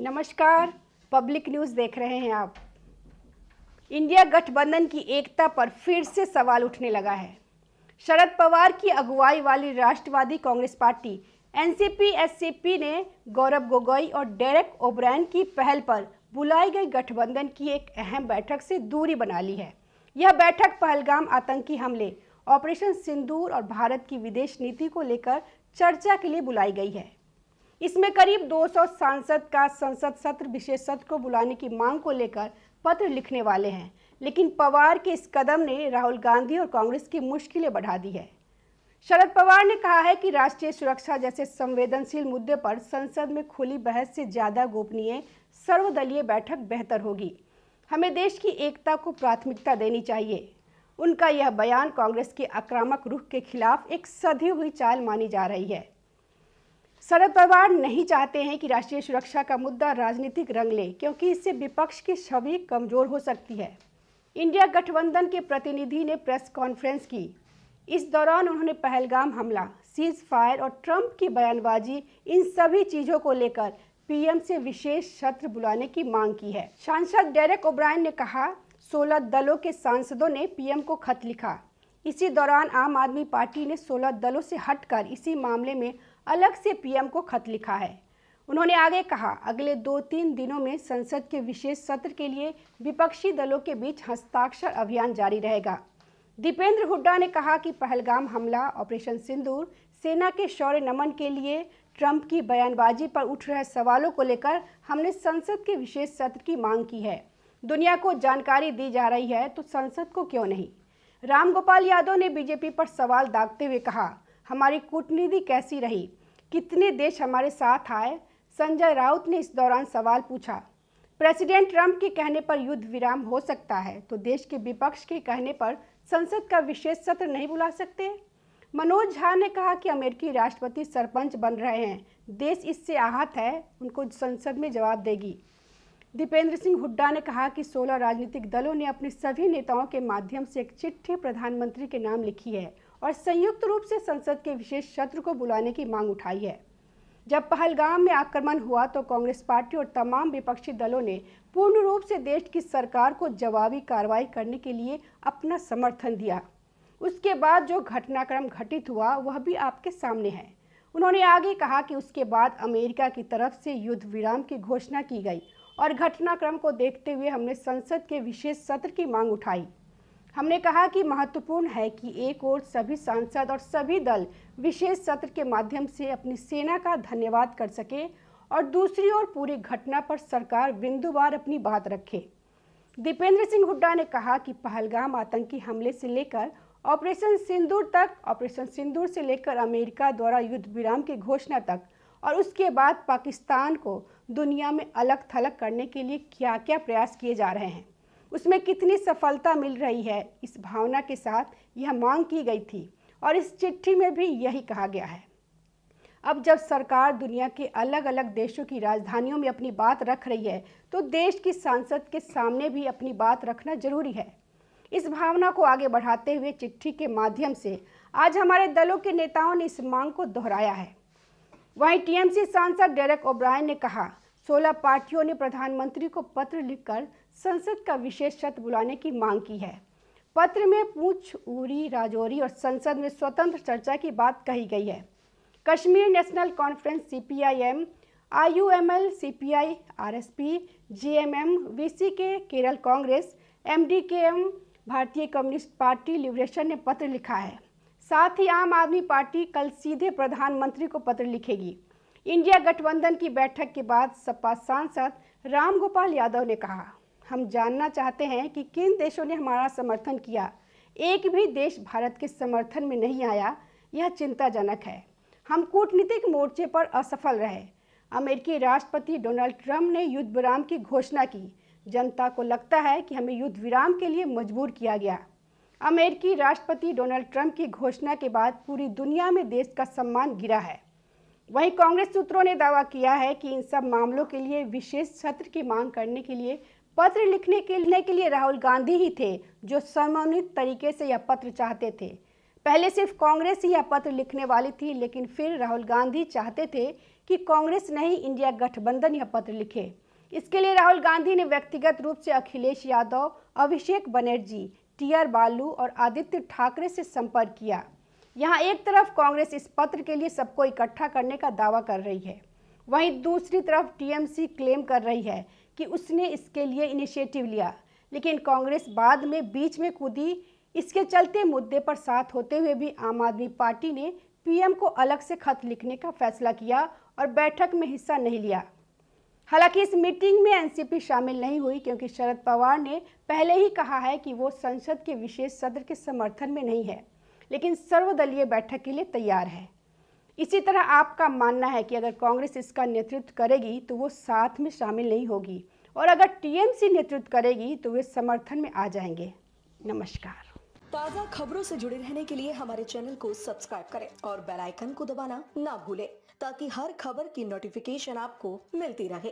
नमस्कार। Public news देख रहे हैं आप। इंडिया गठबंधन की एकता पर फिर से सवाल उठने लगा है। शरद पवार की अगुवाई वाली राष्ट्रवादी कांग्रेस पार्टी एनसीपी-एससीपी ने गौरव गोगोई और डेरेक ओब्रायन की पहल पर बुलाई गई गठबंधन की एक अहम बैठक से दूरी बना ली है। यह बैठक पहलगाम आतंकी हमले, ऑपरेशन सिंदूर और भारत की विदेश नीति को लेकर चर्चा के लिए बुलाई गई है। इसमें करीब 200 सांसद का संसद सत्र विशेष सत्र को बुलाने की मांग को लेकर पत्र लिखने वाले हैं, लेकिन पवार के इस कदम ने राहुल गांधी और कांग्रेस की मुश्किलें बढ़ा दी है। शरद पवार ने कहा है कि राष्ट्रीय सुरक्षा जैसे संवेदनशील मुद्दे पर संसद में खुली बहस से ज्यादा गोपनीय सर्वदलीय बैठक बेहतर होगी। हमें देश की एकता को प्राथमिकता देनी चाहिए। उनका यह बयान कांग्रेस के आक्रामक रुख के खिलाफ एक सधी हुई चाल मानी जा रही है। शरद पवार नहीं चाहते हैं कि राष्ट्रीय सुरक्षा का मुद्दा राजनीतिक रंग ले, क्योंकि इससे विपक्ष की छवि कमजोर हो सकती है। इंडिया गठबंधन के प्रतिनिधि ने प्रेस कॉन्फ्रेंस की। इस दौरान उन्होंने पहलगाम हमला, सीज फायर और ट्रंप की बयानबाजी, इन सभी चीजों को लेकर पीएम से विशेष सत्र बुलाने की मांग की है। सांसद डेरेक ओब्रायन ने कहा, 16 दलों के सांसदों ने पीएम को खत लिखा। इसी दौरान आम आदमी पार्टी ने 16 दलों से हटकर इसी मामले में अलग से पीएम को खत लिखा है। उन्होंने आगे कहा, अगले 2-3 दिनों में संसद के विशेष सत्र के लिए विपक्षी दलों के बीच हस्ताक्षर अभियान जारी रहेगा। दीपेंद्र हुड्डा ने कहा कि पहलगाम हमला, ऑपरेशन सिंदूर, सेना के शौर्य नमन के लिए ट्रंप की बयानबाजी पर उठ रहे सवालों को लेकर हमने संसद के विशेष सत्र की मांग की है। दुनिया को जानकारी दी जा रही है तो संसद को क्यों नहीं। रामगोपाल यादव ने बीजेपी पर सवाल दागते हुए कहा, हमारी कूटनीति कैसी रही, कितने देश हमारे साथ आए। संजय राउत ने इस दौरान सवाल पूछा, प्रेसिडेंट ट्रंप के कहने पर युद्ध विराम हो सकता है तो देश के विपक्ष के कहने पर संसद का विशेष सत्र नहीं बुला सकते। मनोज झा ने कहा कि अमेरिकी राष्ट्रपति सरपंच बन रहे हैं, देश इससे आहत है, उनको संसद में जवाब देगी। दीपेंद्र सिंह हुड्डा ने कहा कि 16 राजनीतिक दलों ने अपने सभी नेताओं के माध्यम से एक चिट्ठी प्रधानमंत्री के नाम लिखी है और संयुक्त रूप से संसद के विशेष सत्र को बुलाने की मांग उठाई है। जब पहलगाम में आक्रमण हुआ तो कांग्रेस पार्टी और तमाम विपक्षी दलों ने पूर्ण रूप से देश की सरकार को जवाबी कार्रवाई करने के लिए अपना समर्थन दिया। उसके बाद जो घटनाक्रम घटित हुआ वह भी आपके सामने है। उन्होंने आगे कहा कि उसके बाद अमेरिका की तरफ से युद्ध विराम की घोषणा की गई और घटनाक्रम को देखते हुए हमने संसद के विशेष सत्र की मांग उठाई। हमने कहा कि महत्वपूर्ण है कि एक ओर सभी सांसद और सभी दल विशेष सत्र के माध्यम से अपनी सेना का धन्यवाद कर सके और दूसरी ओर पूरी घटना पर सरकार बिंदुवार अपनी बात रखे। दीपेंद्र सिंह हुड्डा ने कहा कि पहलगाम आतंकी हमले से लेकर ऑपरेशन सिंदूर तक, ऑपरेशन सिंदूर से लेकर अमेरिका द्वारा युद्ध विराम की घोषणा तक और उसके बाद पाकिस्तान को दुनिया में अलग थलग करने के लिए क्या क्या प्रयास किए जा रहे हैं, उसमें कितनी सफलता मिल रही है, इस भावना के साथ यह मांग की गई थी और इस चिट्ठी में भी यही कहा गया है। अब जब सरकार दुनिया के अलग अलग देशों की राजधानियों में अपनी बात रख रही है तो देश की सांसद के सामने भी अपनी बात रखना जरूरी है। इस भावना को आगे बढ़ाते हुए चिट्ठी के माध्यम से आज हमारे दलों के नेताओं ने इस मांग को दोहराया है। वहीं टीएमसी सांसद डेरेक ओब्रायन ने कहा, 16 पार्टियों ने प्रधानमंत्री को पत्र लिखकर संसद का विशेष सत्र बुलाने की मांग की है। पत्र में पूंछ, उरी, राजौरी और संसद में स्वतंत्र चर्चा की बात कही गई है। Kashmir National Conference CPIM, IUML, CPI, RSP, GMM, VCK, Kerala Congress, MDKM, Bharatiya Communist party, liberation ने पत्र लिखा है। साथ ही आम आदमी पार्टी कल सीधे प्रधानमंत्री को पत्र लिखेगी। इंडिया गठबंधन की बैठक के बाद सपा सांसद रामगोपाल यादव ने कहा, हम जानना चाहते हैं कि किन देशों ने हमारा समर्थन किया। एक भी देश भारत के समर्थन में नहीं आया, यह चिंताजनक है। हम कूटनीतिक मोर्चे पर असफल रहे। अमेरिकी राष्ट्रपति डोनाल्ड ट्रंप ने युद्ध विराम की घोषणा की। जनता को लगता है कि हमें युद्ध विराम के लिए मजबूर किया गया। अमेरिकी राष्ट्रपति डोनाल्ड ट्रंप की घोषणा के बाद पूरी दुनिया में देश का सम्मान गिरा है। वहीं कांग्रेस सूत्रों ने दावा किया है कि इन सब मामलों के लिए विशेष सत्र की मांग करने के लिए पत्र लिखने के लिए राहुल गांधी ही थे जो समन्वित तरीके से यह पत्र चाहते थे। पहले सिर्फ कांग्रेस ही यह पत्र लिखने वाली थी, लेकिन फिर राहुल गांधी चाहते थे कि कांग्रेस नहीं इंडिया गठबंधन यह पत्र लिखे। इसके लिए राहुल गांधी ने व्यक्तिगत रूप से अखिलेश यादव, अभिषेक बनर्जी, टी.आर. बालू और आदित्य ठाकरे से संपर्क किया। यहाँ एक तरफ कांग्रेस इस पत्र के लिए सबको इकट्ठा करने का दावा कर रही है, वहीं दूसरी तरफ टीएमसी क्लेम कर रही है कि उसने इसके लिए इनिशिएटिव लिया, लेकिन कांग्रेस बाद में बीच में कूदी। इसके चलते मुद्दे पर साथ होते हुए भी आम आदमी पार्टी ने पीएम को अलग से खत लिखने का फैसला किया और बैठक में हिस्सा नहीं लिया। हालांकि इस मीटिंग में एनसीपी शामिल नहीं हुई, क्योंकि शरद पवार ने पहले ही कहा है कि वो संसद के विशेष सत्र के समर्थन में नहीं है, लेकिन सर्वदलीय बैठक के लिए तैयार है। इसी तरह आपका मानना है कि अगर कांग्रेस इसका नेतृत्व करेगी तो वो साथ में शामिल नहीं होगी, और अगर टीएमसी नेतृत्व करेगी तो वे समर्थन में आ जाएंगे। नमस्कार। ताज़ा खबरों से जुड़े रहने के लिए हमारे चैनल को सब्सक्राइब करें और बेल आइकन को दबाना ना भूलें, ताकि हर खबर की नोटिफिकेशन आपको मिलती रहे।